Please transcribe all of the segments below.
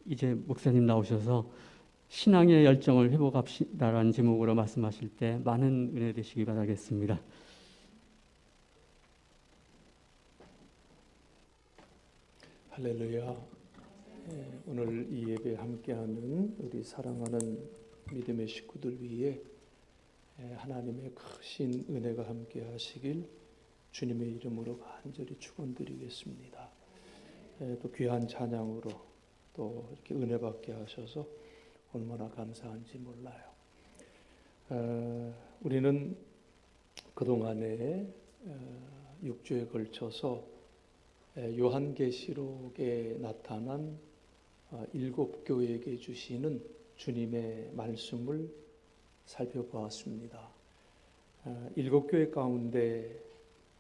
이제 목사님 나오셔서 신앙의 열정을 회복합시다라는 제목으로 말씀하실 때 많은 은혜 되시기 바라겠습니다. 할렐루야. 오늘 이 예배에 함께하는 우리 사랑하는 믿음의 식구들 위해 하나님의 크신 은혜가 함께하시길 주님의 이름으로 간절히 축원드리겠습니다. 또 귀한 찬양으로 또 이렇게 은혜 받게 하셔서 얼마나 감사한지 몰라요. 우리는 그동안에 6주에 걸쳐서 요한계시록에 나타난 7교회에게 주시는 주님의 말씀을 살펴보았습니다. 7교회 가운데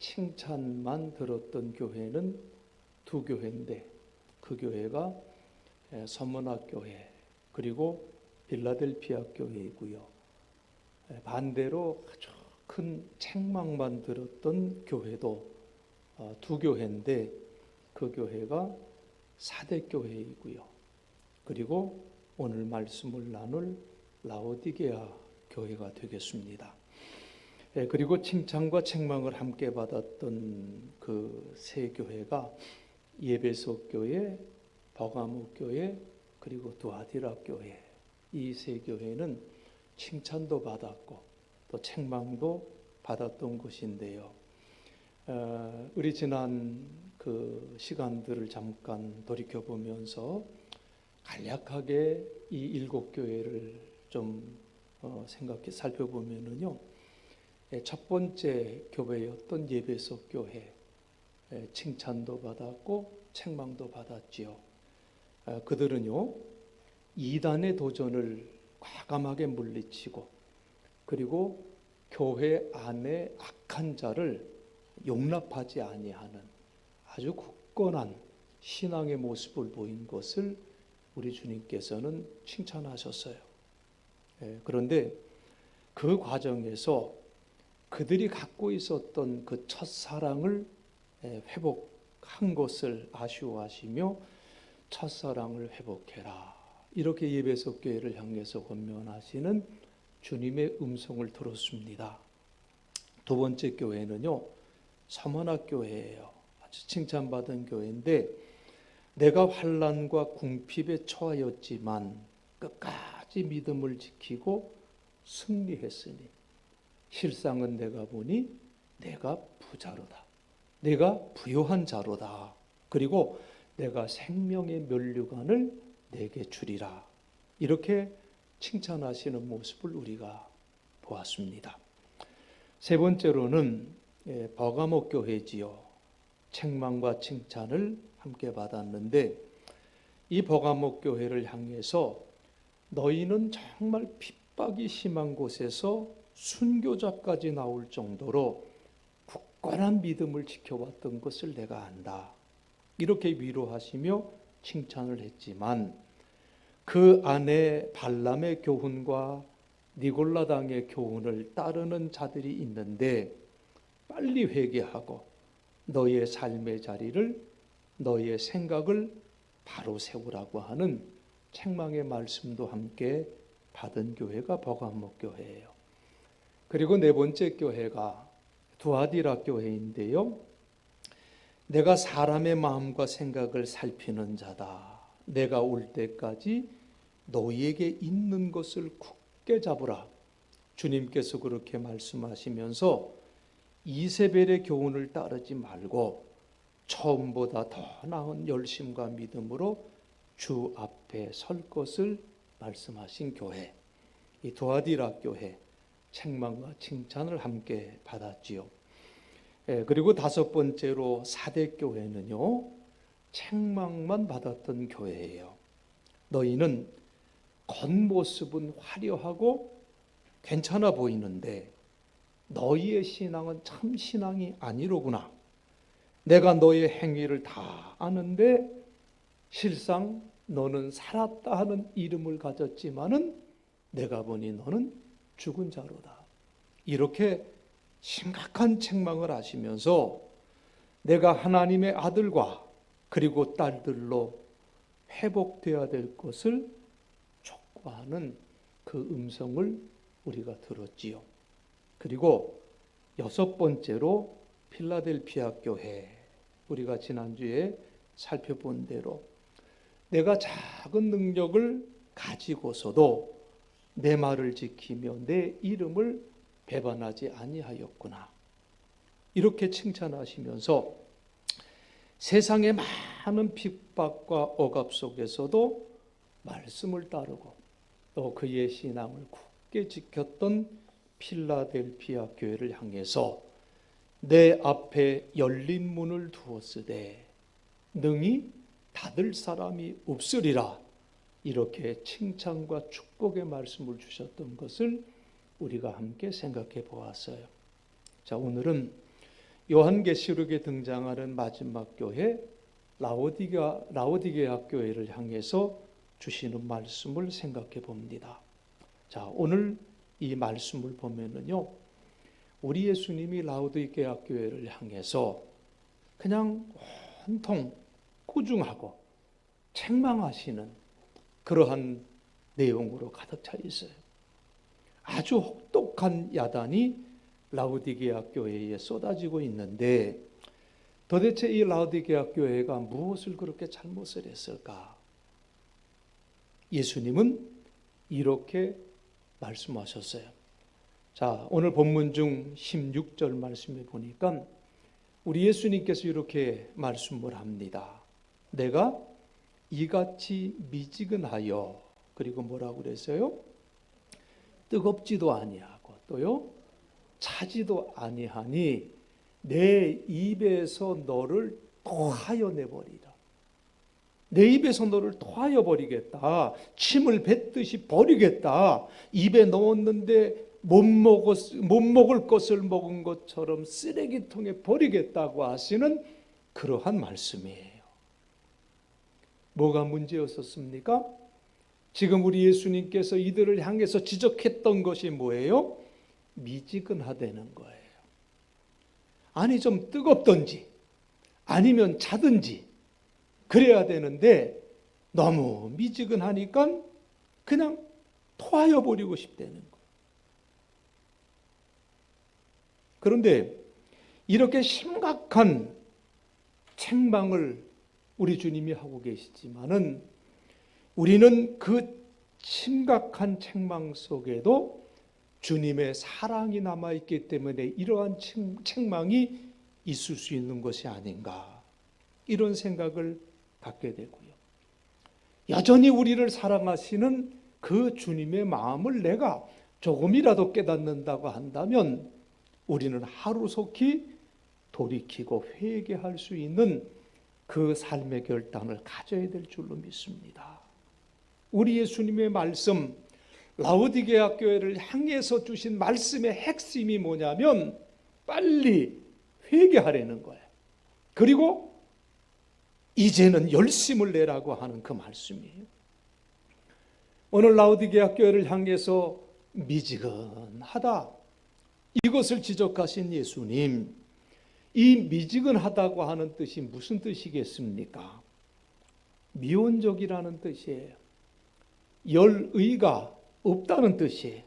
칭찬만 들었던 교회는 2교회인데 그 교회가 서문학 교회 그리고 빌라델피아 교회이고요. 반대로 아주 큰 책망만 들었던 교회도 2교회인데 그 교회가 사대교회이고요. 그리고 오늘 말씀을 나눌 라오디게아 교회가 되겠습니다. 그리고 칭찬과 책망을 함께 받았던 그 세 교회가 예배소 교회, 버가모 교회, 그리고 두아디라 교회. 이 세 교회는 칭찬도 받았고 또 책망도 받았던 것인데요. 우리 지난 그 시간들을 잠깐 돌이켜 보면서 간략하게 이 7교회를 좀 생각해 살펴보면은요. 첫 번째 교회였던 예배소 교회 칭찬도 받았고 책망도 받았지요. 그들은요 이단의 도전을 과감하게 물리치고 그리고 교회 안에 악한 자를 용납하지 아니하는 아주 굳건한 신앙의 모습을 보인 것을 우리 주님께서는 칭찬하셨어요. 그런데 그 과정에서 그들이 갖고 있었던 그 첫사랑을 회복한 것을 아쉬워하시며 첫사랑을 회복해라 이렇게 예배소 교회를 향해서 권면하시는 주님의 음성을 들었습니다. 두 번째 교회는요 서문학 교회예요. 아주 칭찬받은 교회인데 내가 환난과 궁핍에 처하였지만 끝까지 믿음을 지키고 승리했으니 실상은 내가 보니 내가 부자로다. 내가 부요한 자로다. 그리고 내가 생명의 면류관을 내게 주리라. 이렇게 칭찬하시는 모습을 우리가 보았습니다. 세 번째로는 버가모 교회지요. 책망과 칭찬을 함께 받았는데 이 버가모 교회를 향해서 너희는 정말 핍박이 심한 곳에서 순교자까지 나올 정도로 굳건한 믿음을 지켜왔던 것을 내가 안다. 이렇게 위로하시며 칭찬을 했지만 그 안에 발람의 교훈과 니골라당의 교훈을 따르는 자들이 있는데 빨리 회개하고 너의 삶의 자리를 너의 생각을 바로 세우라고 하는 책망의 말씀도 함께 받은 교회가 버가모 교회예요. 그리고 네 번째 교회가 두아디라 교회인데요. 내가 사람의 마음과 생각을 살피는 자다. 내가 올 때까지 너희에게 있는 것을 굳게 잡으라. 주님께서 그렇게 말씀하시면서 이세벨의 교훈을 따르지 말고 처음보다 더 나은 열심과 믿음으로 주 앞에 설 것을 말씀하신 교회, 이 두아디라 교회 책망과 칭찬을 함께 받았지요. 그리고 다섯 번째로 사대교회는요 책망만 받았던 교회예요. 너희는 겉모습은 화려하고 괜찮아 보이는데 너희의 신앙은 참 신앙이 아니로구나. 내가 너의 행위를 다 아는데 실상 너는 살았다 하는 이름을 가졌지만은 내가 보니 너는 죽은 자로다. 이렇게 심각한 책망을 하시면서 내가 하나님의 아들과 그리고 딸들로 회복되어야 될 것을 촉구하는 그 음성을 우리가 들었지요. 그리고 여섯 번째로 필라델피아 교회, 우리가 지난주에 살펴본 대로 내가 작은 능력을 가지고서도 내 말을 지키며 내 이름을 배반하지 아니하였구나, 이렇게 칭찬하시면서 세상의 많은 핍박과 억압 속에서도 말씀을 따르고 또 그의 신앙을 굳게 지켰던 필라델피아 교회를 향해서 내 앞에 열린 문을 두었으되 능히 닫을 사람이 없으리라, 이렇게 칭찬과 축복의 말씀을 주셨던 것을 우리가 함께 생각해 보았어요. 자, 오늘은 요한계시록에 등장하는 마지막 교회 라오디게아 교회를 향해서 주시는 말씀을 생각해 봅니다. 자, 오늘 이 말씀을 보면은요, 우리 예수님이 라오디게아 교회를 향해서 그냥 온통 꾸중하고 책망하시는 그러한 내용으로 가득 차 있어요. 아주 혹독한 야단이 라오디게아 교회에 쏟아지고 있는데, 도대체 이 라오디게아 교회가 무엇을 그렇게 잘못을 했을까? 예수님은 이렇게 말씀하셨어요. 자, 오늘 본문 중 16절 말씀에 보니까 우리 예수님께서 이렇게 말씀을 합니다. 내가 이같이 미지근하여, 그리고 뭐라고 그랬어요? 뜨겁지도 아니하고 또요 차지도 아니하니 내 입에서 너를 토하여 내버리라. 내 입에서 너를 토하여 버리겠다. 침을 뱉듯이 버리겠다. 입에 넣었는데 못 먹을 것을 먹은 것처럼 쓰레기통에 버리겠다고 하시는 그러한 말씀이에요. 뭐가 문제였었습니까? 지금 우리 예수님께서 이들을 향해서 지적했던 것이 뭐예요? 미지근하다는 거예요. 아니 좀 뜨겁든지 아니면 차든지 그래야 되는데 너무 미지근하니까 그냥 토하여 버리고 싶다는 거예요. 그런데 이렇게 심각한 책망을 우리 주님이 하고 계시지만은 우리는 그 심각한 책망 속에도 주님의 사랑이 남아있기 때문에 이러한 책망이 있을 수 있는 것이 아닌가, 이런 생각을 갖게 되고요. 여전히 우리를 사랑하시는 그 주님의 마음을 내가 조금이라도 깨닫는다고 한다면 우리는 하루속히 돌이키고 회개할 수 있는 그 삶의 결단을 가져야 될 줄로 믿습니다. 우리 예수님의 말씀, 라오디게아 교회를 향해서 주신 말씀의 핵심이 뭐냐면 빨리 회개하라는 거예요. 그리고 이제는 열심을 내라고 하는 그 말씀이에요. 오늘 라오디게아 교회를 향해서 미지근하다, 이것을 지적하신 예수님, 이 미지근하다고 하는 뜻이 무슨 뜻이겠습니까? 미온적이라는 뜻이에요. 열의가 없다는 뜻이에요.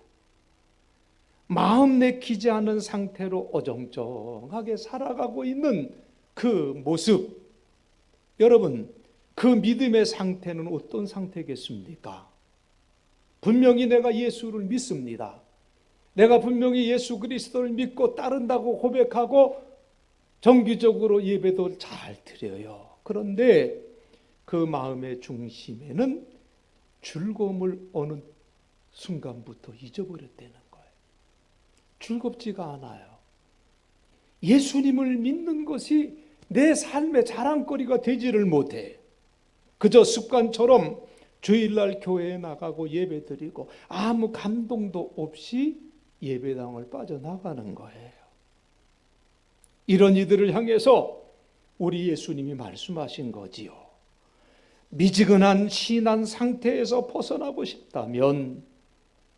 마음 내키지 않은 상태로 어정쩡하게 살아가고 있는 그 모습, 여러분, 그 믿음의 상태는 어떤 상태겠습니까? 분명히 내가 예수를 믿습니다. 내가 분명히 예수 그리스도를 믿고 따른다고 고백하고 정기적으로 예배도 잘 드려요. 그런데 그 마음의 중심에는 즐거움을 어느 순간부터 잊어버렸다는 거예요. 즐겁지가 않아요. 예수님을 믿는 것이 내 삶의 자랑거리가 되지를 못해. 그저 습관처럼 주일날 교회에 나가고 예배드리고 아무 감동도 없이 예배당을 빠져나가는 거예요. 이런 이들을 향해서 우리 예수님이 말씀하신 거지요. 미지근한 신앙 상태에서 벗어나고 싶다면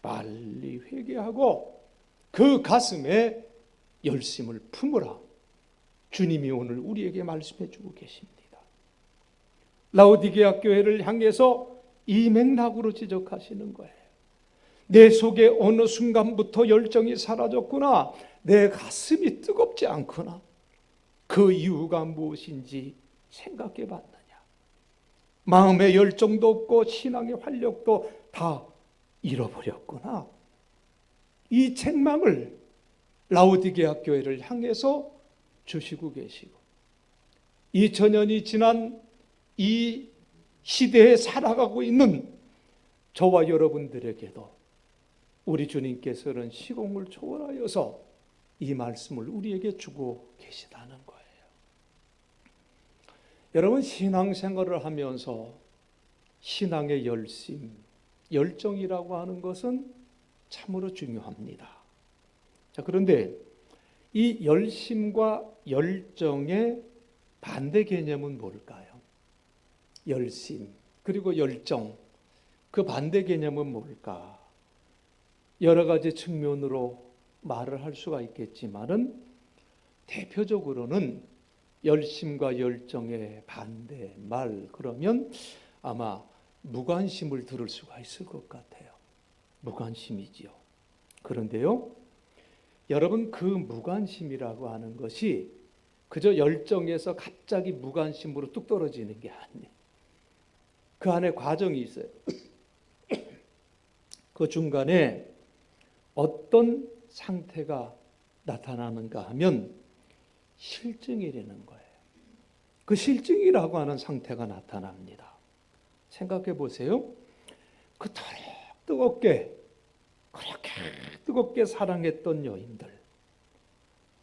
빨리 회개하고 그 가슴에 열심을 품으라. 주님이 오늘 우리에게 말씀해 주고 계십니다. 라오디게아 교회를 향해서 이 맥락으로 지적하시는 거예요. 내 속에 어느 순간부터 열정이 사라졌구나. 내 가슴이 뜨겁지 않구나. 그 이유가 무엇인지 생각해 봤느냐. 마음의 열정도 없고 신앙의 활력도 다 잃어버렸구나. 이 책망을 라오디게아 교회를 향해서 주시고 계시고, 2000년이 지난 이 시대에 살아가고 있는 저와 여러분들에게도 우리 주님께서는 시공을 초월하여서 이 말씀을 우리에게 주고 계시다는 거예요. 여러분, 신앙생활을 하면서 신앙의 열정이라고 하는 것은 참으로 중요합니다. 자, 그런데 이 열심과 열정의 반대 개념은 뭘까요? 열심 그리고 열정, 그 반대 개념은 뭘까? 여러 가지 측면으로 말을 할 수가 있겠지만은 대표적으로는 열심과 열정의 반대 말, 그러면 아마 무관심을 들을 수가 있을 것 같아요. 무관심이지요. 그런데요, 여러분, 그 무관심이라고 하는 것이 그저 열정에서 갑자기 무관심으로 뚝 떨어지는 게 아니에요. 그 안에 과정이 있어요. 그 중간에 어떤 상태가 나타나는가 하면 실증이라는 거예요. 그 실증이라고 하는 상태가 나타납니다. 생각해 보세요. 그토록 뜨겁게, 그렇게 뜨겁게 사랑했던 여인들,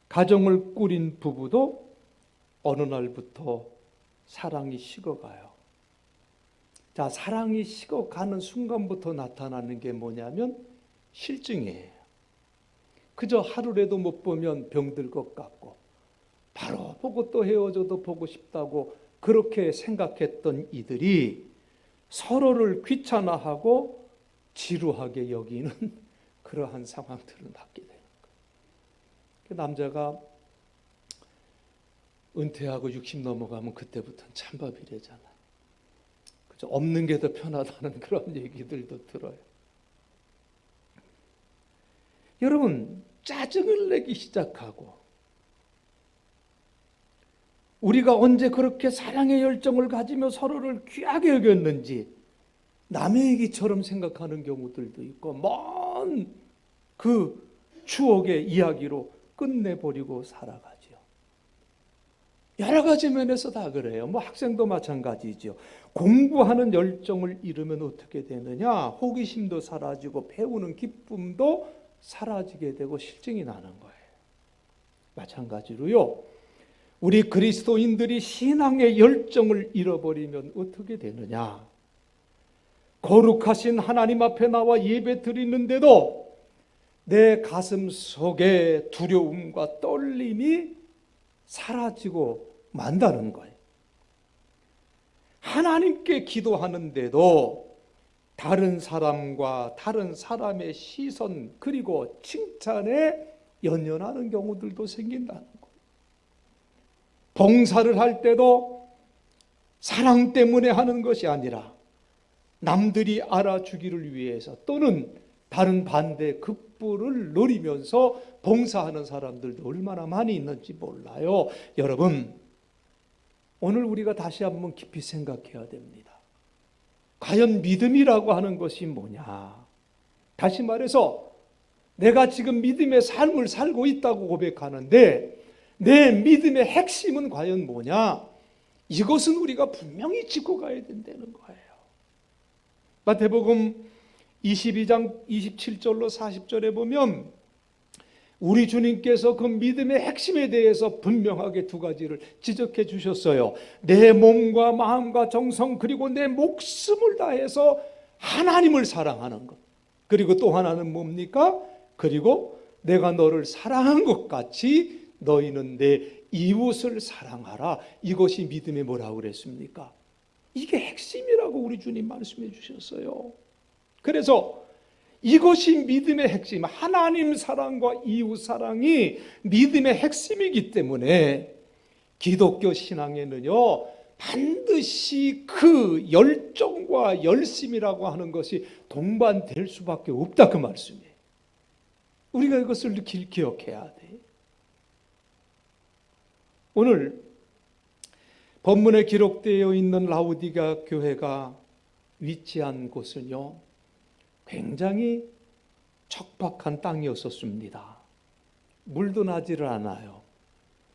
가정을 꾸린 부부도 어느 날부터 사랑이 식어가요. 자, 사랑이 식어가는 순간부터 나타나는 게 뭐냐면 실증이에요. 그저 하루라도 못 보면 병들 것 같고, 바로 보고 또 헤어져도 보고 싶다고 그렇게 생각했던 이들이 서로를 귀찮아하고 지루하게 여기는 그러한 상황들을 맞게 되는 거예요. 그 남자가 은퇴하고 60 넘어가면 그때부터는 찬밥이래잖아요. 그죠? 없는 게 더 편하다는 그런 얘기들도 들어요. 여러분, 짜증을 내기 시작하고, 우리가 언제 그렇게 사랑의 열정을 가지며 서로를 귀하게 여겼는지 남의 얘기처럼 생각하는 경우들도 있고, 먼 그 추억의 이야기로 끝내버리고 살아가죠. 여러 가지 면에서 다 그래요. 학생도 마찬가지죠. 공부하는 열정을 잃으면 어떻게 되느냐? 호기심도 사라지고 배우는 기쁨도 사라지게 되고 실증이 나는 거예요. 마찬가지로요, 우리 그리스도인들이 신앙의 열정을 잃어버리면 어떻게 되느냐? 거룩하신 하나님 앞에 나와 예배 드리는데도 내 가슴 속에 두려움과 떨림이 사라지고 만다는 거예요. 하나님께 기도하는데도 다른 사람과 다른 사람의 시선 그리고 칭찬에 연연하는 경우들도 생긴다는 거예요. 봉사를 할 때도 사랑 때문에 하는 것이 아니라 남들이 알아주기를 위해서, 또는 다른 반대 극부를 노리면서 봉사하는 사람들도 얼마나 많이 있는지 몰라요. 여러분, 오늘 우리가 다시 한번 깊이 생각해야 됩니다. 과연 믿음이라고 하는 것이 뭐냐? 다시 말해서 내가 지금 믿음의 삶을 살고 있다고 고백하는데 내 믿음의 핵심은 과연 뭐냐? 이것은 우리가 분명히 짚고 가야 된다는 거예요. 마태복음 22장 27절로 40절에 보면 우리 주님께서 그 믿음의 핵심에 대해서 분명하게 두 가지를 지적해 주셨어요. 내 몸과 마음과 정성 그리고 내 목숨을 다해서 하나님을 사랑하는 것. 그리고 또 하나는 뭡니까? 그리고 내가 너를 사랑한 것 같이 너희는 내 이웃을 사랑하라. 이것이 믿음의 뭐라고 그랬습니까? 이게 핵심이라고 우리 주님 말씀해 주셨어요. 그래서 이것이 믿음의 핵심, 하나님 사랑과 이웃 사랑이 믿음의 핵심이기 때문에 기독교 신앙에는요, 반드시 그 열정과 열심이라고 하는 것이 동반될 수밖에 없다, 그 말씀이에요. 우리가 이것을 기억해야 돼. 오늘 본문에 기록되어 있는 라우디게아 교회가 위치한 곳은요, 굉장히 척박한 땅이었었습니다. 물도 나지를 않아요.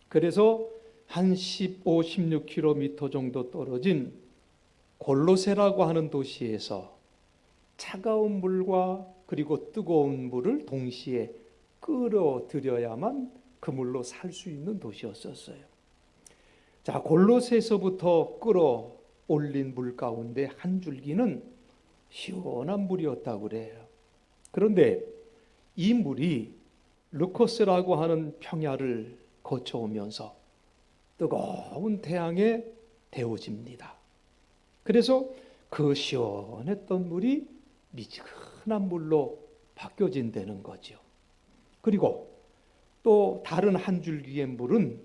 그래서 한 15, 16km 정도 떨어진 골로새라고 하는 도시에서 차가운 물과 그리고 뜨거운 물을 동시에 끌어들여야만 그 물로 살 수 있는 도시였었어요. 자, 골로새에서부터 끌어올린 물 가운데 한 줄기는 시원한 물이었다고 그래요. 그런데 이 물이 르코스라고 하는 평야를 거쳐오면서 뜨거운 태양에 데워집니다. 그래서 그 시원했던 물이 미지근한 물로 바뀌어진다는 거죠. 그리고 또 다른 한 줄기의 물은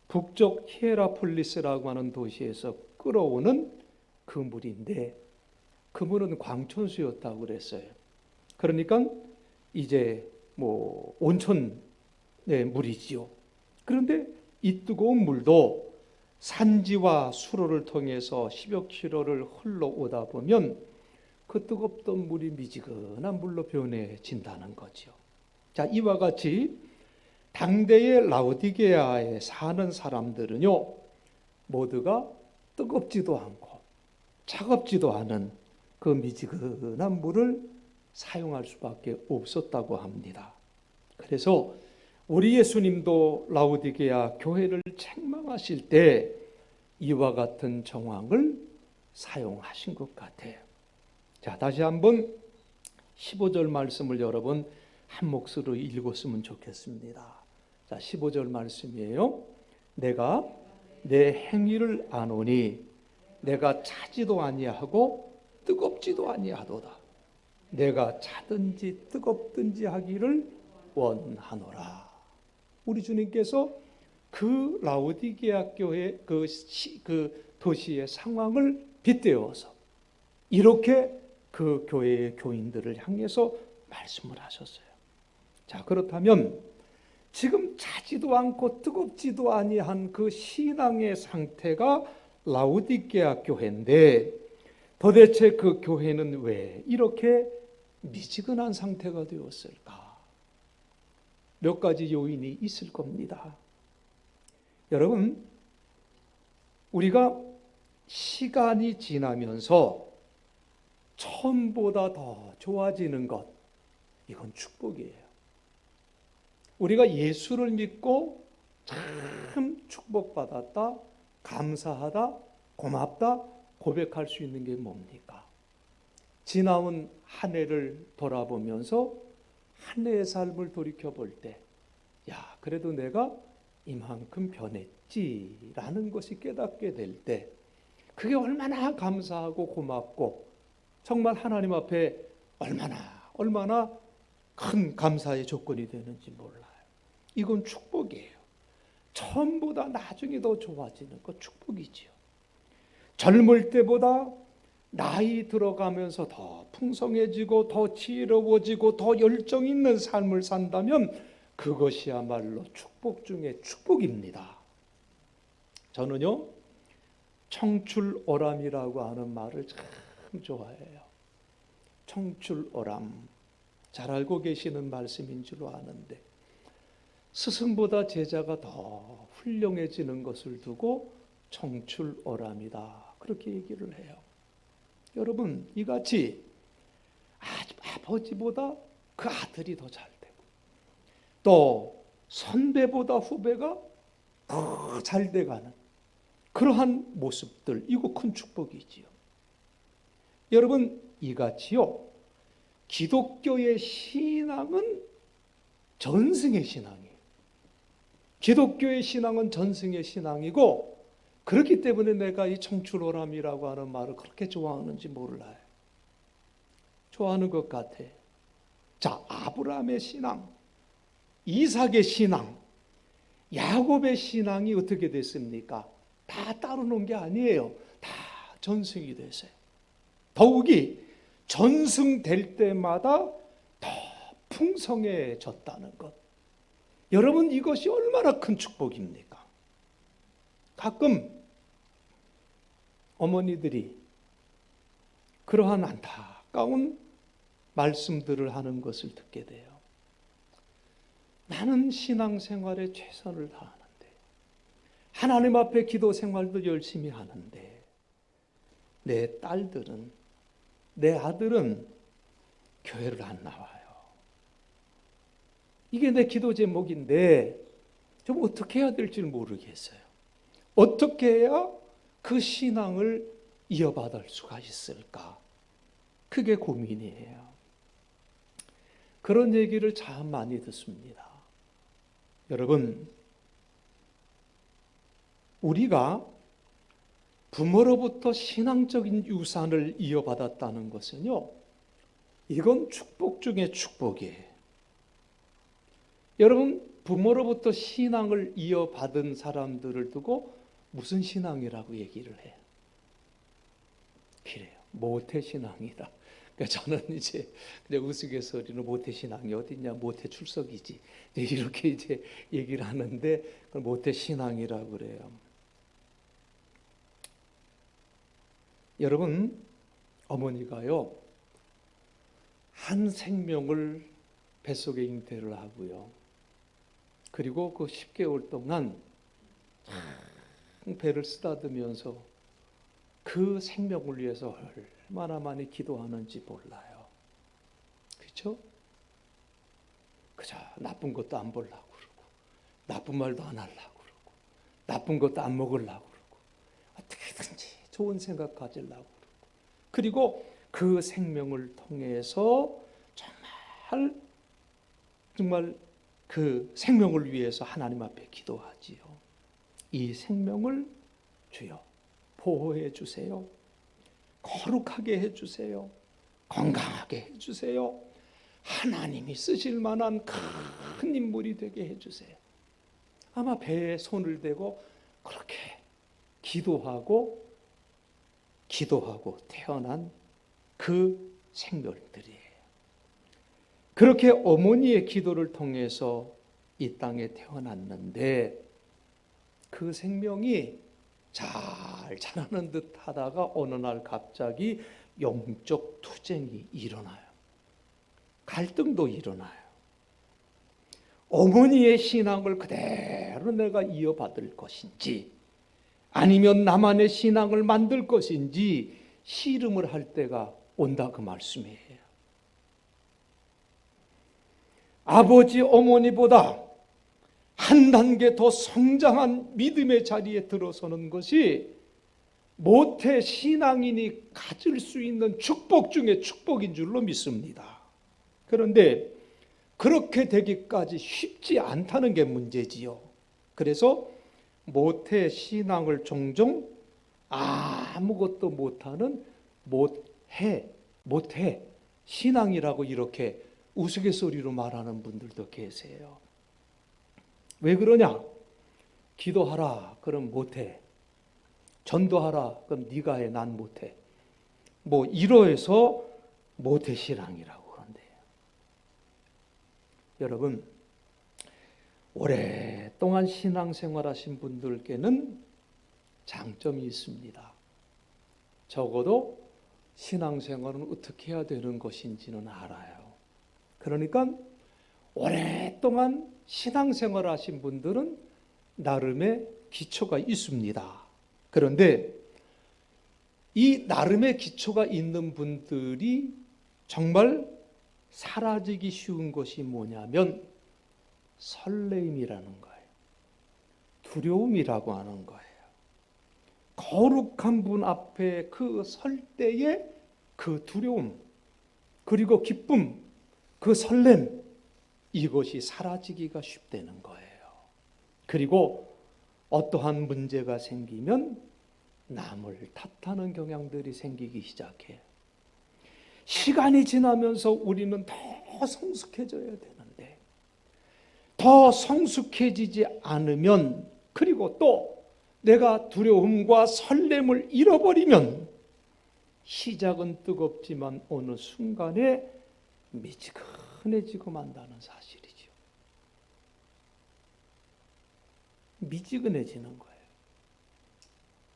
북쪽 히에라폴리스라고 하는 도시에서 끌어오는 그 물인데, 그 물은 광천수였다고 그랬어요. 그러니까 이제 온천의 물이지요. 그런데 이 뜨거운 물도 산지와 수로를 통해서 10여 킬로를 흘러오다 보면 그 뜨겁던 물이 미지근한 물로 변해진다는 거죠. 자, 이와 같이 당대의 라우디게아에 사는 사람들은요, 모두가 뜨겁지도 않고 차갑지도 않은 그 미지근한 물을 사용할 수밖에 없었다고 합니다. 그래서 우리 예수님도 라우디게아 교회를 책망하실 때 이와 같은 정황을 사용하신 것 같아요. 자, 다시 한번 15절 말씀을 여러분 한 목소리로 읽었으면 좋겠습니다. 자, 15절 말씀이에요. 내가 내 행위를 아노니 내가 차지도 아니하고 뜨겁지도 아니하도다. 내가 차든지 뜨겁든지 하기를 원하노라. 우리 주님께서 그 라우디게아 교회 그 도시의 상황을 빗대어서 이렇게 그 교회의 교인들을 향해서 말씀을 하셨어요. 자, 그렇다면 지금 차지도 않고 뜨겁지도 아니한 그 신앙의 상태가 라우디게아 교회인데, 도대체 그 교회는 왜 이렇게 미지근한 상태가 되었을까? 몇 가지 요인이 있을 겁니다. 여러분, 우리가 시간이 지나면서 처음보다 더 좋아지는 것, 이건 축복이에요. 우리가 예수를 믿고 참 축복받았다, 감사하다, 고맙다 고백할 수 있는 게 뭡니까? 지나온 한 해를 돌아보면서 한 해의 삶을 돌이켜볼 때, 야, 그래도 내가 이만큼 변했지라는 것이 깨닫게 될 때, 그게 얼마나 감사하고 고맙고 정말 하나님 앞에 얼마나 큰 감사의 조건이 되는지 몰라요. 이건 축복이에요. 처음보다 나중에 더 좋아지는 것 축복이지요. 젊을 때보다 나이 들어가면서 더 풍성해지고 더 지혜로워지고 더 열정 있는 삶을 산다면 그것이야말로 축복 중에 축복입니다. 저는요, 청출어람이라고 하는 말을 참 좋아해요. 청출어람, 잘 알고 계시는 말씀인 줄 아는데, 스승보다 제자가 더 훌륭해지는 것을 두고 청출어람이다, 그렇게 얘기를 해요. 여러분, 이같이 아버지보다 그 아들이 더 잘 되고, 또 선배보다 후배가 더 잘 돼가는 그러한 모습들, 이거 큰 축복이지요. 여러분, 이같이요, 기독교의 신앙은 전승의 신앙이에요. 기독교의 신앙은 전승의 신앙이고, 그렇기 때문에 내가 이 청출어람이라고 하는 말을 그렇게 좋아하는지 몰라요. 좋아하는 것 같아. 자, 아브라함의 신앙, 이삭의 신앙, 야곱의 신앙이 어떻게 됐습니까? 다 따로 놓은 게 아니에요. 다 전승이 됐어요. 더욱이 전승될 때마다 더 풍성해졌다는 것. 여러분, 이것이 얼마나 큰 축복입니까? 가끔 어머니들이 그러한 안타까운 말씀들을 하는 것을 듣게 돼요. 나는 신앙생활에 최선을 다하는데, 하나님 앞에 기도 생활도 열심히 하는데, 내 딸들은, 내 아들은 교회를 안 나와요. 이게 내 기도 제목인데 좀 어떻게 해야 될지 모르겠어요. 어떻게 해야 그 신앙을 이어받을 수가 있을까? 그게 고민이에요. 그런 얘기를 참 많이 듣습니다. 여러분, 우리가 부모로부터 신앙적인 유산을 이어받았다는 것은요, 이건 축복 중에 축복이에요. 여러분, 부모로부터 신앙을 이어받은 사람들을 두고 무슨 신앙이라고 얘기를 해요? 그래요, 모태신앙이다. 그러니까 저는 이제 그냥 우스갯소리로 모태신앙이 어딨냐, 모태출석이지, 이렇게 이제 얘기를 하는데 그걸 모태신앙이라고 그래요. 여러분, 어머니가요, 한 생명을 뱃속에 잉태를 하고요, 그리고 그 10개월 동안 배를 쓰다듬으면서 그 생명을 위해서 얼마나 많이 기도하는지 몰라요. 그렇죠? 그저 나쁜 것도 안 보려고 그러고, 나쁜 말도 안 하려고 그러고, 나쁜 것도 안 먹으려고 그러고, 어떻게든지 좋은 생각 가지려고 그러고, 그리고 그 생명을 통해서 정말 그 생명을 위해서 하나님 앞에 기도하지요. 이 생명을 주여 보호해 주세요. 거룩하게 해 주세요. 건강하게 해 주세요. 하나님이 쓰실 만한 큰 인물이 되게 해 주세요. 아마 배에 손을 대고 그렇게 기도하고 태어난 그 생명들이에요. 그렇게 어머니의 기도를 통해서 이 땅에 태어났는데, 그 생명이 잘 자라는 듯 하다가 어느 날 갑자기 영적 투쟁이 일어나요. 갈등도 일어나요. 어머니의 신앙을 그대로 내가 이어받을 것인지, 아니면 나만의 신앙을 만들 것인지 씨름을 할 때가 온다, 그 말씀이에요. 아버지, 어머니보다 한 단계 더 성장한 믿음의 자리에 들어서는 것이 모태 신앙인이 가질 수 있는 축복 중에 축복인 줄로 믿습니다. 그런데 그렇게 되기까지 쉽지 않다는 게 문제지요. 그래서 모태 신앙을 종종 아무것도 못하는 못해 신앙이라고 이렇게 우스갯소리로 말하는 분들도 계세요. 왜 그러냐? 기도하라, 그럼 못해. 전도하라, 그럼 네가 해, 난 못해. 뭐 이러해서 모태 신앙이라고 그런대요. 여러분, 오랫동안 신앙생활하신 분들께는 장점이 있습니다. 적어도 신앙생활은 어떻게 해야 되는 것인지는 알아요. 그러니까 오랫동안 신앙생활을 하신 분들은 나름의 기초가 있습니다. 그런데 이 나름의 기초가 있는 분들이 정말 사라지기 쉬운 것이 뭐냐면 설레임이라는 거예요. 두려움이라고 하는 거예요. 거룩한 분 앞에 그 설 때의 그 두려움, 그리고 기쁨, 그 설렘, 이것이 사라지기가 쉽다는 거예요. 그리고 어떠한 문제가 생기면 남을 탓하는 경향들이 생기기 시작해요. 시간이 지나면서 우리는 더 성숙해져야 되는데, 더 성숙해지지 않으면, 그리고 또 내가 두려움과 설렘을 잃어버리면 시작은 뜨겁지만 어느 순간에 미지근해지고 만다는 사실이죠. 미지근해지는 거예요.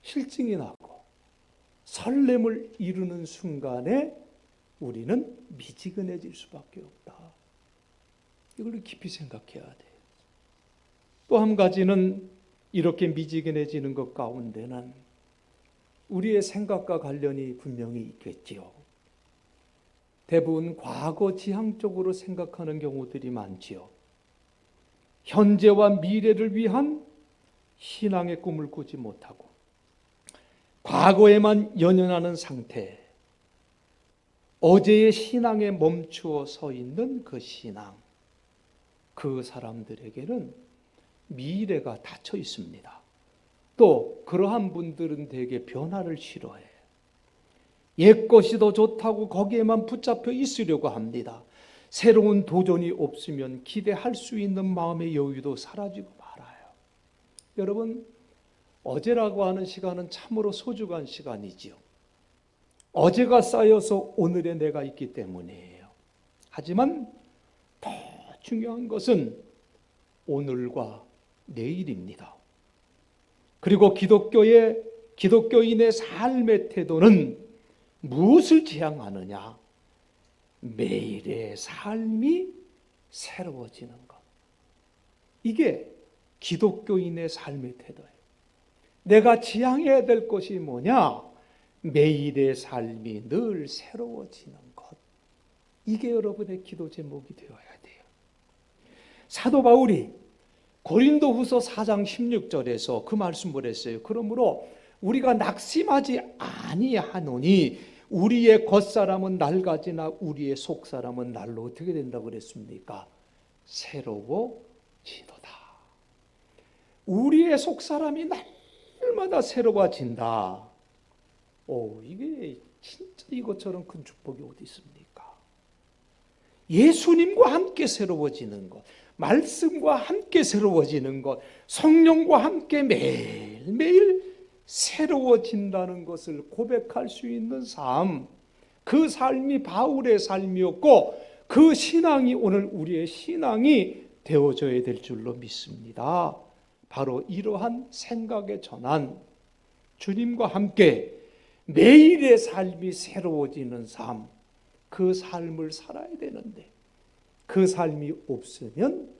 실증이 나고 설렘을 이루는 순간에 우리는 미지근해질 수밖에 없다. 이걸 깊이 생각해야 돼요. 또 한 가지는 이렇게 미지근해지는 것 가운데는 우리의 생각과 관련이 분명히 있겠지요. 대부분 과거 지향적으로 생각하는 경우들이 많지요. 현재와 미래를 위한 신앙의 꿈을 꾸지 못하고 과거에만 연연하는 상태, 어제의 신앙에 멈추어 서 있는 그 신앙, 그 사람들에게는 미래가 닫혀 있습니다. 또 그러한 분들은 대개 변화를 싫어해요. 옛것이 더 좋다고 거기에만 붙잡혀 있으려고 합니다. 새로운 도전이 없으면 기대할 수 있는 마음의 여유도 사라지고 말아요. 여러분, 어제라고 하는 시간은 참으로 소중한 시간이지요. 어제가 쌓여서 오늘의 내가 있기 때문이에요. 하지만 더 중요한 것은 오늘과 내일입니다. 그리고 기독교인의 삶의 태도는 무엇을 지향하느냐? 매일의 삶이 새로워지는 것. 이게 기독교인의 삶의 태도예요. 내가 지향해야 될 것이 뭐냐? 매일의 삶이 늘 새로워지는 것. 이게 여러분의 기도 제목이 되어야 돼요. 사도 바울이 고린도후서 4장 16절에서 그 말씀을 했어요. 그러므로 우리가 낙심하지 아니하노니 우리의 겉사람은 낡아지나 우리의 속사람은 날로 어떻게 된다고 그랬습니까? 새로워지도다. 우리의 속사람이 날마다 새로워진다. 이게 진짜 이것처럼 큰 축복이 어디 있습니까? 예수님과 함께 새로워지는 것, 말씀과 함께 새로워지는 것, 성령과 함께 매일매일 새로워진다는 것을 고백할 수 있는 삶, 그 삶이 바울의 삶이었고 그 신앙이 오늘 우리의 신앙이 되어져야 될 줄로 믿습니다. 바로 이러한 생각의 전환, 주님과 함께 매일의 삶이 새로워지는 삶, 그 삶을 살아야 되는데 그 삶이 없으면,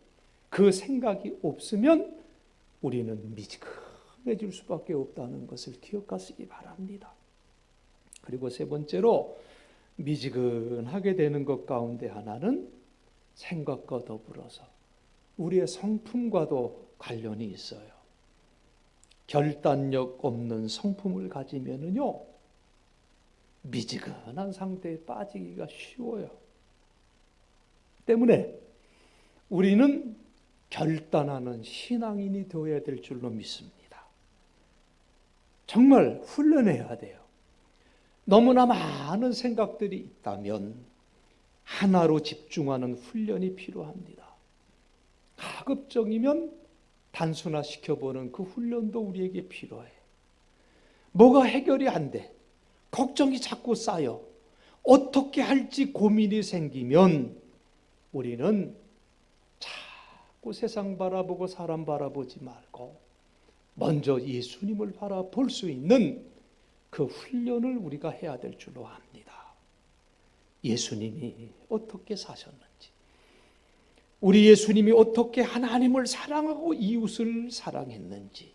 그 생각이 없으면 우리는 미지근해질 수밖에 없다는 것을 기억하시기 바랍니다. 그리고 세 번째로 미지근하게 되는 것 가운데 하나는 생각과 더불어서 우리의 성품과도 관련이 있어요. 결단력 없는 성품을 가지면은요, 미지근한 상태에 빠지기가 쉬워요. 때문에 우리는 결단하는 신앙인이 되어야 될 줄로 믿습니다. 정말 훈련해야 돼요. 너무나 많은 생각들이 있다면 하나로 집중하는 훈련이 필요합니다. 가급적이면 단순화시켜보는 그 훈련도 우리에게 필요해. 뭐가 해결이 안 돼? 걱정이 자꾸 쌓여. 어떻게 할지 고민이 생기면 우리는 자꾸 세상 바라보고 사람 바라보지 말고 먼저 예수님을 바라볼 수 있는 그 훈련을 우리가 해야 될 줄로 압니다. 예수님이 어떻게 사셨는지, 우리 예수님이 어떻게 하나님을 사랑하고 이웃을 사랑했는지,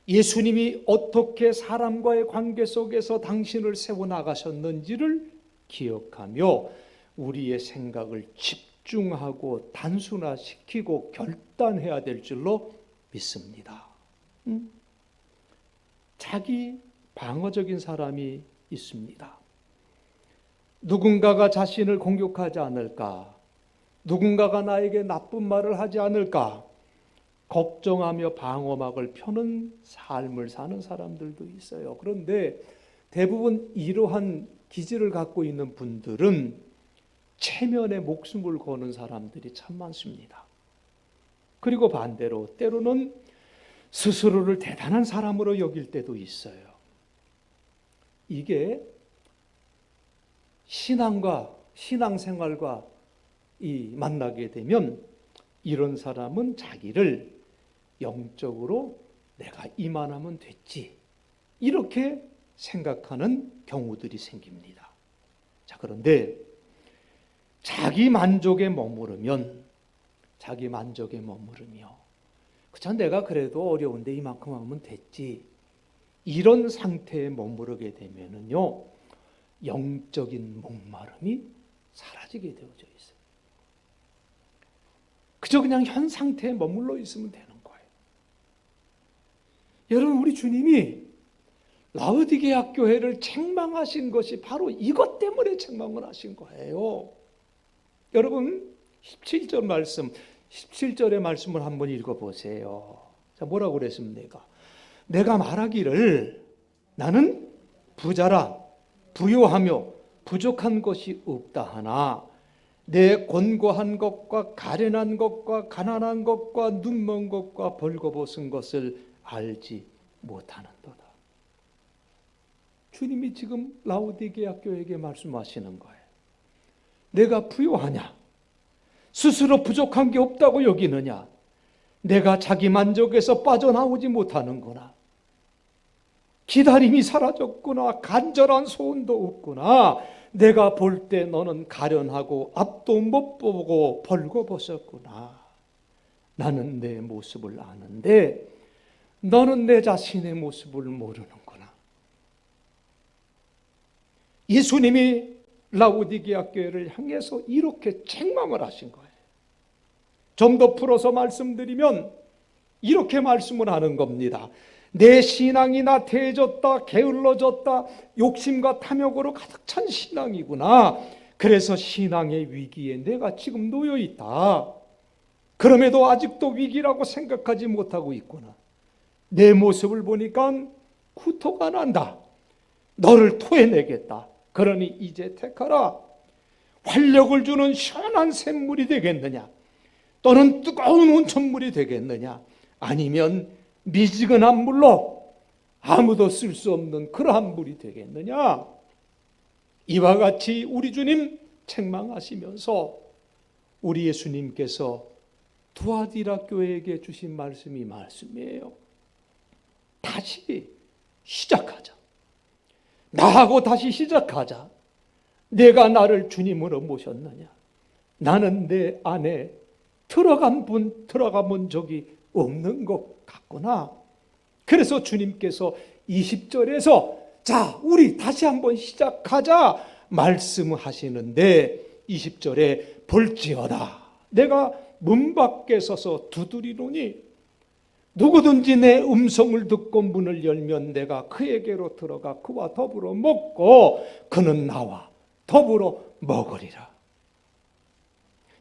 예수님이 어떻게 사람과의 관계 속에서 당신을 세워나가셨는지를 기억하며 우리의 생각을 집중하고 단순화시키고 결단해야 될 줄로 믿습니다. 자기 방어적인 사람이 있습니다. 누군가가 자신을 공격하지 않을까? 누군가가 나에게 나쁜 말을 하지 않을까? 걱정하며 방어막을 펴는 삶을 사는 사람들도 있어요. 그런데 대부분 이러한 기질을 갖고 있는 분들은 체면에 목숨을 거는 사람들이 참 많습니다. 그리고 반대로 때로는 스스로를 대단한 사람으로 여길 때도 있어요. 이게 신앙생활과 만나게 되면 이런 사람은 자기를 영적으로 내가 이만하면 됐지, 이렇게 생각하는 경우들이 생깁니다. 자, 그런데 자기 만족에 머무르며 그쵸, 내가 그래도 어려운데 이만큼 하면 됐지, 이런 상태에 머무르게 되면은요, 영적인 목마름이 사라지게 되어져 있어요. 그저 그냥 현 상태에 머물러 있으면 되는 거예요. 여러분, 우리 주님이 라우디게아 교회를 책망하신 것이 바로 이것 때문에 책망을 하신 거예요. 여러분, 17절의 말씀을 한번 읽어보세요. 자, 뭐라고 그랬습니까? 내가 말하기를 나는 부자라 부요하며 부족한 것이 없다 하나 내 곤고한 것과 가련한 것과 가난한 것과 눈먼 것과 벌거벗은 것을 알지 못하는도다. 주님이 지금 라우디게아 교회에게 말씀하시는 거예요. 내가 부요하냐? 스스로 부족한 게 없다고 여기느냐? 내가 자기 만족에서 빠져나오지 못하는구나. 기다림이 사라졌구나. 간절한 소원도 없구나. 내가 볼 때 너는 가련하고 앞도 못 보고 벌거벗었구나. 나는 내 모습을 아는데 너는 내 자신의 모습을 모르는구나. 예수님이 라우디게아 교회를 향해서 이렇게 책망을 하신 거예요. 좀 더 풀어서 말씀드리면 이렇게 말씀을 하는 겁니다. 내 신앙이 나태해졌다, 게을러졌다, 욕심과 탐욕으로 가득 찬 신앙이구나. 그래서 신앙의 위기에 내가 지금 놓여 있다. 그럼에도 아직도 위기라고 생각하지 못하고 있구나. 내 모습을 보니까 구토가 난다. 너를 토해내겠다. 그러니 이제 택하라. 활력을 주는 시원한 샘물이 되겠느냐? 또는 뜨거운 온천물이 되겠느냐? 아니면 미지근한 물로 아무도 쓸 수 없는 그러한 물이 되겠느냐? 이와 같이 우리 주님 책망하시면서 우리 예수님께서 두아디라 교회에게 주신 말씀이 말씀이에요. 다시 시작하자. 나하고 다시 시작하자. 내가 나를 주님으로 모셨느냐? 나는 내 안에 들어가 본 적이 없는 것 같구나. 그래서 주님께서 20절에서 자, 우리 다시 한번 시작하자 말씀하시는데 20절에 볼지어다. 내가 문 밖에 서서 두드리노니 누구든지 내 음성을 듣고 문을 열면 내가 그에게로 들어가 그와 더불어 먹고 그는 나와 더불어 먹으리라.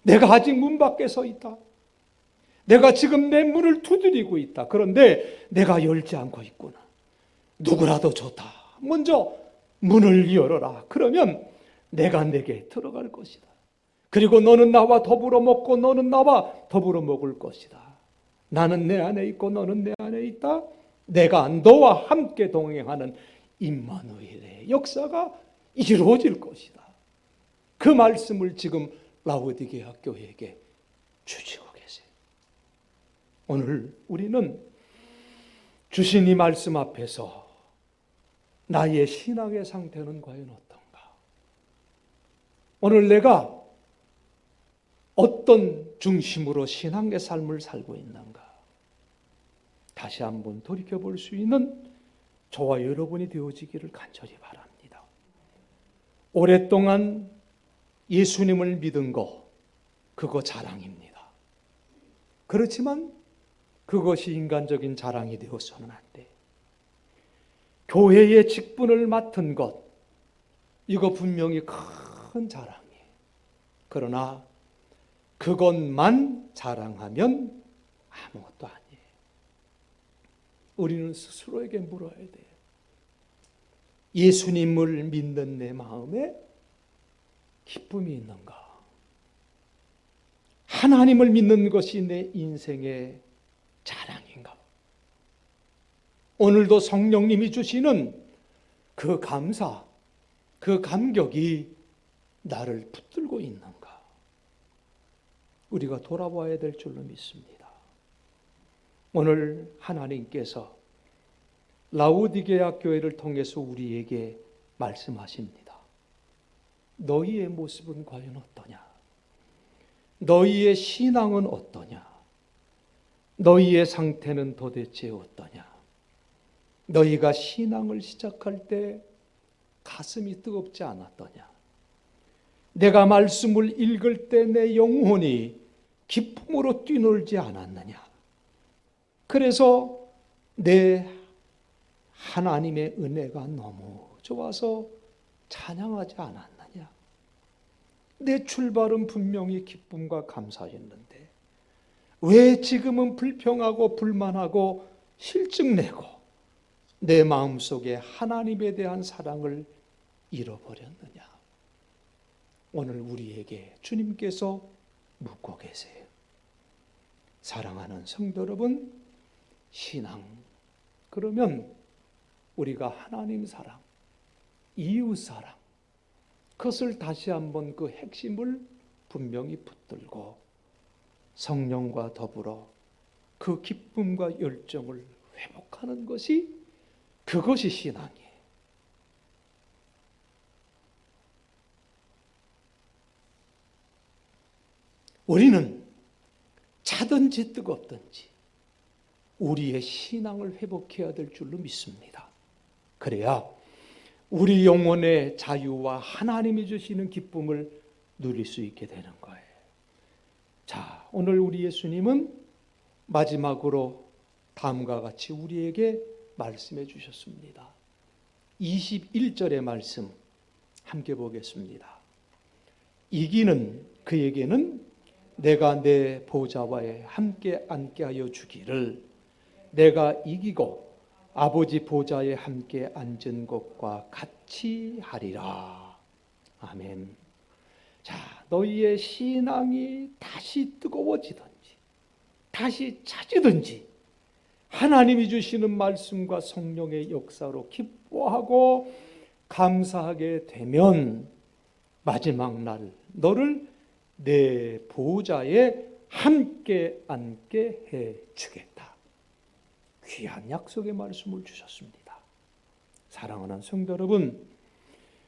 내가 아직 문 밖에 서 있다. 내가 지금 내 문을 두드리고 있다. 그런데 내가 열지 않고 있구나. 누구라도 좋다. 먼저 문을 열어라. 그러면 내가 내게 들어갈 것이다. 그리고 너는 나와 더불어 먹고 너는 나와 더불어 먹을 것이다. 나는 내 안에 있고 너는 내 안에 있다. 내가 너와 함께 동행하는 임마누엘의 역사가 이루어질 것이다. 그 말씀을 지금 라우디게아 교회에게 주시고 계세요. 오늘 우리는 주신 이 말씀 앞에서 나의 신앙의 상태는 과연 어떤가? 오늘 내가 어떤 중심으로 신앙의 삶을 살고 있는가? 다시 한번 돌이켜볼 수 있는 저와 여러분이 되어지기를 간절히 바랍니다. 오랫동안 예수님을 믿은 거, 그거 자랑입니다. 그렇지만 그것이 인간적인 자랑이 되어서는 안 돼. 교회의 직분을 맡은 것, 이거 분명히 큰 자랑이에요. 그러나 그것만 자랑하면 아무것도 아니에요. 우리는 스스로에게 물어야 돼요. 예수님을 믿는 내 마음에 기쁨이 있는가? 하나님을 믿는 것이 내 인생의 자랑인가? 오늘도 성령님이 주시는 그 감사, 그 감격이 나를 붙들고 있는가? 우리가 돌아봐야 될 줄로 믿습니다. 오늘 하나님께서 라우디게아 교회를 통해서 우리에게 말씀하십니다. 너희의 모습은 과연 어떠냐? 너희의 신앙은 어떠냐? 너희의 상태는 도대체 어떠냐? 너희가 신앙을 시작할 때 가슴이 뜨겁지 않았더냐? 내가 말씀을 읽을 때 내 영혼이 기쁨으로 뛰놀지 않았느냐? 그래서 내 하나님의 은혜가 너무 좋아서 찬양하지 않았느냐? 내 출발은 분명히 기쁨과 감사였는데 왜 지금은 불평하고 불만하고 실증내고 내 마음속에 하나님에 대한 사랑을 잃어버렸느냐? 오늘 우리에게 주님께서 묻고 계세요. 사랑하는 성도 여러분, 신앙, 그러면 우리가 하나님 사랑, 이웃 사랑, 그것을 다시 한번 그 핵심을 분명히 붙들고 성령과 더불어 그 기쁨과 열정을 회복하는 것이, 그것이 신앙이에요. 우리는 차든지 뜨겁든지 우리의 신앙을 회복해야 될 줄로 믿습니다. 그래야 우리 영혼의 자유와 하나님이 주시는 기쁨을 누릴 수 있게 되는 거예요. 자, 오늘 우리 예수님은 마지막으로 다음과 같이 우리에게 말씀해 주셨습니다. 21절의 말씀 함께 보겠습니다. 이기는 그에게는 내가 내 보좌와에 함께 앉게 하여 주기를, 내가 이기고 아버지 보좌에 함께 앉은 것과 같이 하리라. 아멘. 자, 너희의 신앙이 다시 뜨거워지든지 다시 차지든지 하나님이 주시는 말씀과 성령의 역사로 기뻐하고 감사하게 되면 마지막 날 너를 내 보좌에 함께 앉게 해 주겠다. 귀한 약속의 말씀을 주셨습니다. 사랑하는 성도 여러분,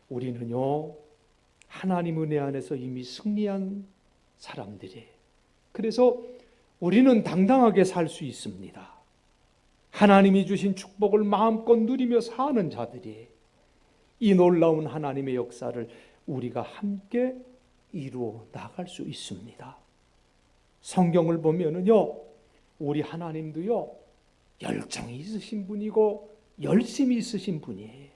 우리는요 하나님 은혜 안에서 이미 승리한 사람들이에요. 그래서 우리는 당당하게 살 수 있습니다. 하나님이 주신 축복을 마음껏 누리며 사는 자들이 이 놀라운 하나님의 역사를 우리가 함께 이루어 나갈 수 있습니다. 성경을 보면은요, 우리 하나님도요, 열정이 있으신 분이고 열심히 있으신 분이에요.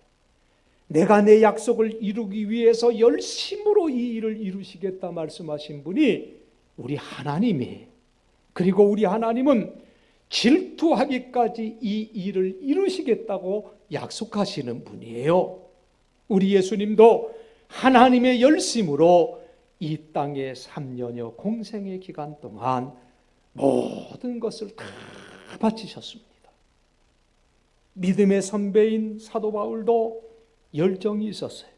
내가 내 약속을 이루기 위해서 열심으로 이 일을 이루시겠다 말씀하신 분이 우리 하나님이에요. 그리고 우리 하나님은 질투하기까지 이 일을 이루시겠다고 약속하시는 분이에요. 우리 예수님도 하나님의 열심으로 이 땅에 3년여 공생의 기간 동안 모든 것을 다 바치셨습니다. 믿음의 선배인 사도 바울도 열정이 있었어요.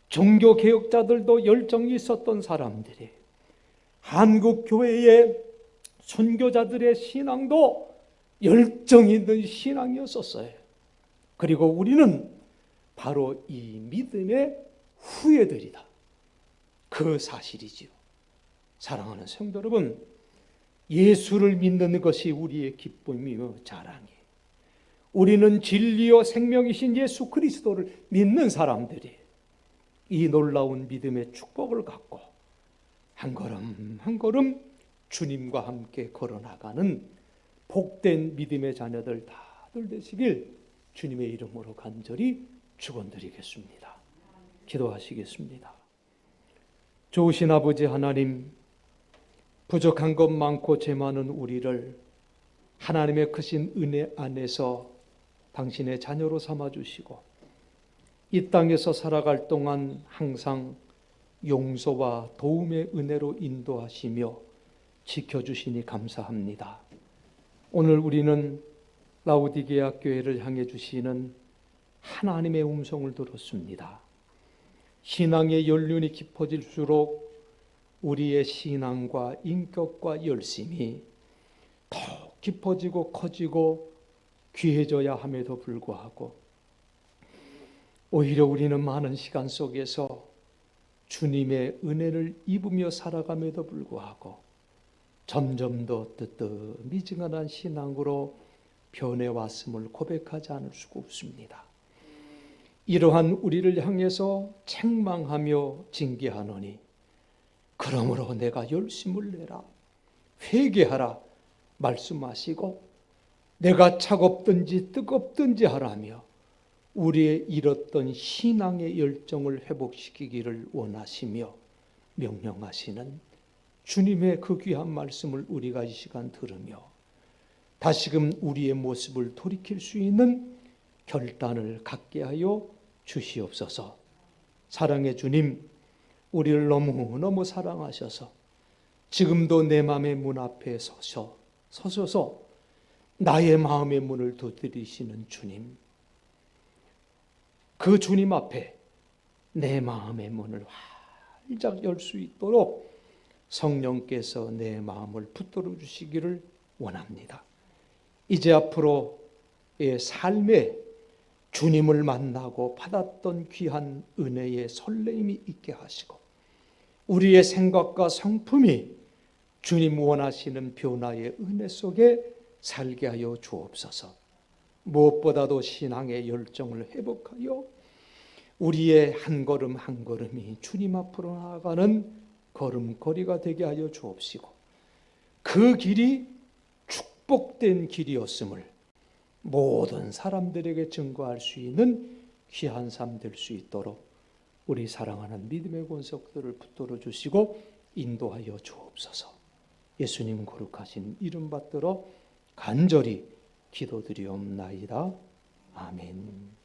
종교 개혁자들도 열정이 있었던 사람들이, 한국 교회의 선교자들의 신앙도 열정 있는 신앙이었었어요. 그리고 우리는 바로 이 믿음의 후예들이다. 그 사실이지요. 사랑하는 성도 여러분, 예수를 믿는 것이 우리의 기쁨이며 자랑이에요. 우리는 진리요 생명이신 예수 그리스도를 믿는 사람들이 이 놀라운 믿음의 축복을 갖고 한 걸음 한 걸음 주님과 함께 걸어나가는 복된 믿음의 자녀들 다들 되시길 주님의 이름으로 간절히 축원드리겠습니다. 기도하시겠습니다. 좋으신 아버지 하나님, 부족한 것 많고 죄 많은 우리를 하나님의 크신 은혜 안에서 당신의 자녀로 삼아주시고 이 땅에서 살아갈 동안 항상 용서와 도움의 은혜로 인도하시며 지켜주시니 감사합니다. 오늘 우리는 라오디게아 교회를 향해 주시는 하나님의 음성을 들었습니다. 신앙의 연륜이 깊어질수록 우리의 신앙과 인격과 열심이 더 깊어지고 커지고 귀해져야 함에도 불구하고 오히려 우리는 많은 시간 속에서 주님의 은혜를 입으며 살아감에도 불구하고 점점 더 뜨뜻미지근한 신앙으로 변해왔음을 고백하지 않을 수가 없습니다. 이러한 우리를 향해서 책망하며 징계하노니 그러므로 내가 열심을 내라 회개하라 말씀하시고 내가 차갑든지 뜨겁든지 하라며 우리의 잃었던 신앙의 열정을 회복시키기를 원하시며 명령하시는 주님의 그 귀한 말씀을 우리가 이 시간 들으며 다시금 우리의 모습을 돌이킬 수 있는 결단을 갖게 하여 주시옵소서. 사랑의 주님, 우리를 너무너무 사랑하셔서 지금도 내 마음의 문 앞에 서셔서 나의 마음의 문을 두드리시는 주님, 그 주님 앞에 내 마음의 문을 활짝 열 수 있도록 성령께서 내 마음을 붙들어 주시기를 원합니다. 이제 앞으로의 삶에 주님을 만나고 받았던 귀한 은혜의 설레임이 있게 하시고 우리의 생각과 성품이 주님 원하시는 변화의 은혜 속에 살게 하여 주옵소서. 무엇보다도 신앙의 열정을 회복하여 우리의 한 걸음 한 걸음이 주님 앞으로 나아가는 걸음걸이가 되게 하여 주옵시고 그 길이 축복된 길이었음을 모든 사람들에게 증거할 수 있는 귀한 삶 될 수 있도록 우리 사랑하는 믿음의 권속들을 붙들어 주시고 인도하여 주옵소서. 예수님 거룩하신 이름 받들어 간절히 기도드리옵나이다. 아멘.